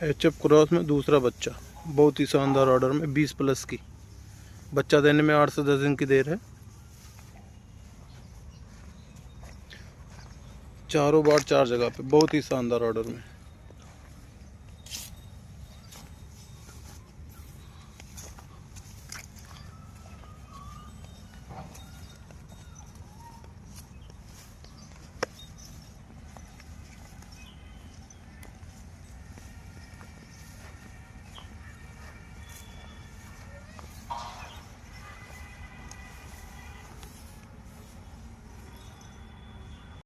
HF cross में दूसरा बच्चा, बहुत ही शानदार ऑर्डर में 20 प्लस की। बच्चा देने में 8 से 10 दिन की देर है। चारों बार 4 जगह पे, बहुत ही शानदार ऑर्डर में।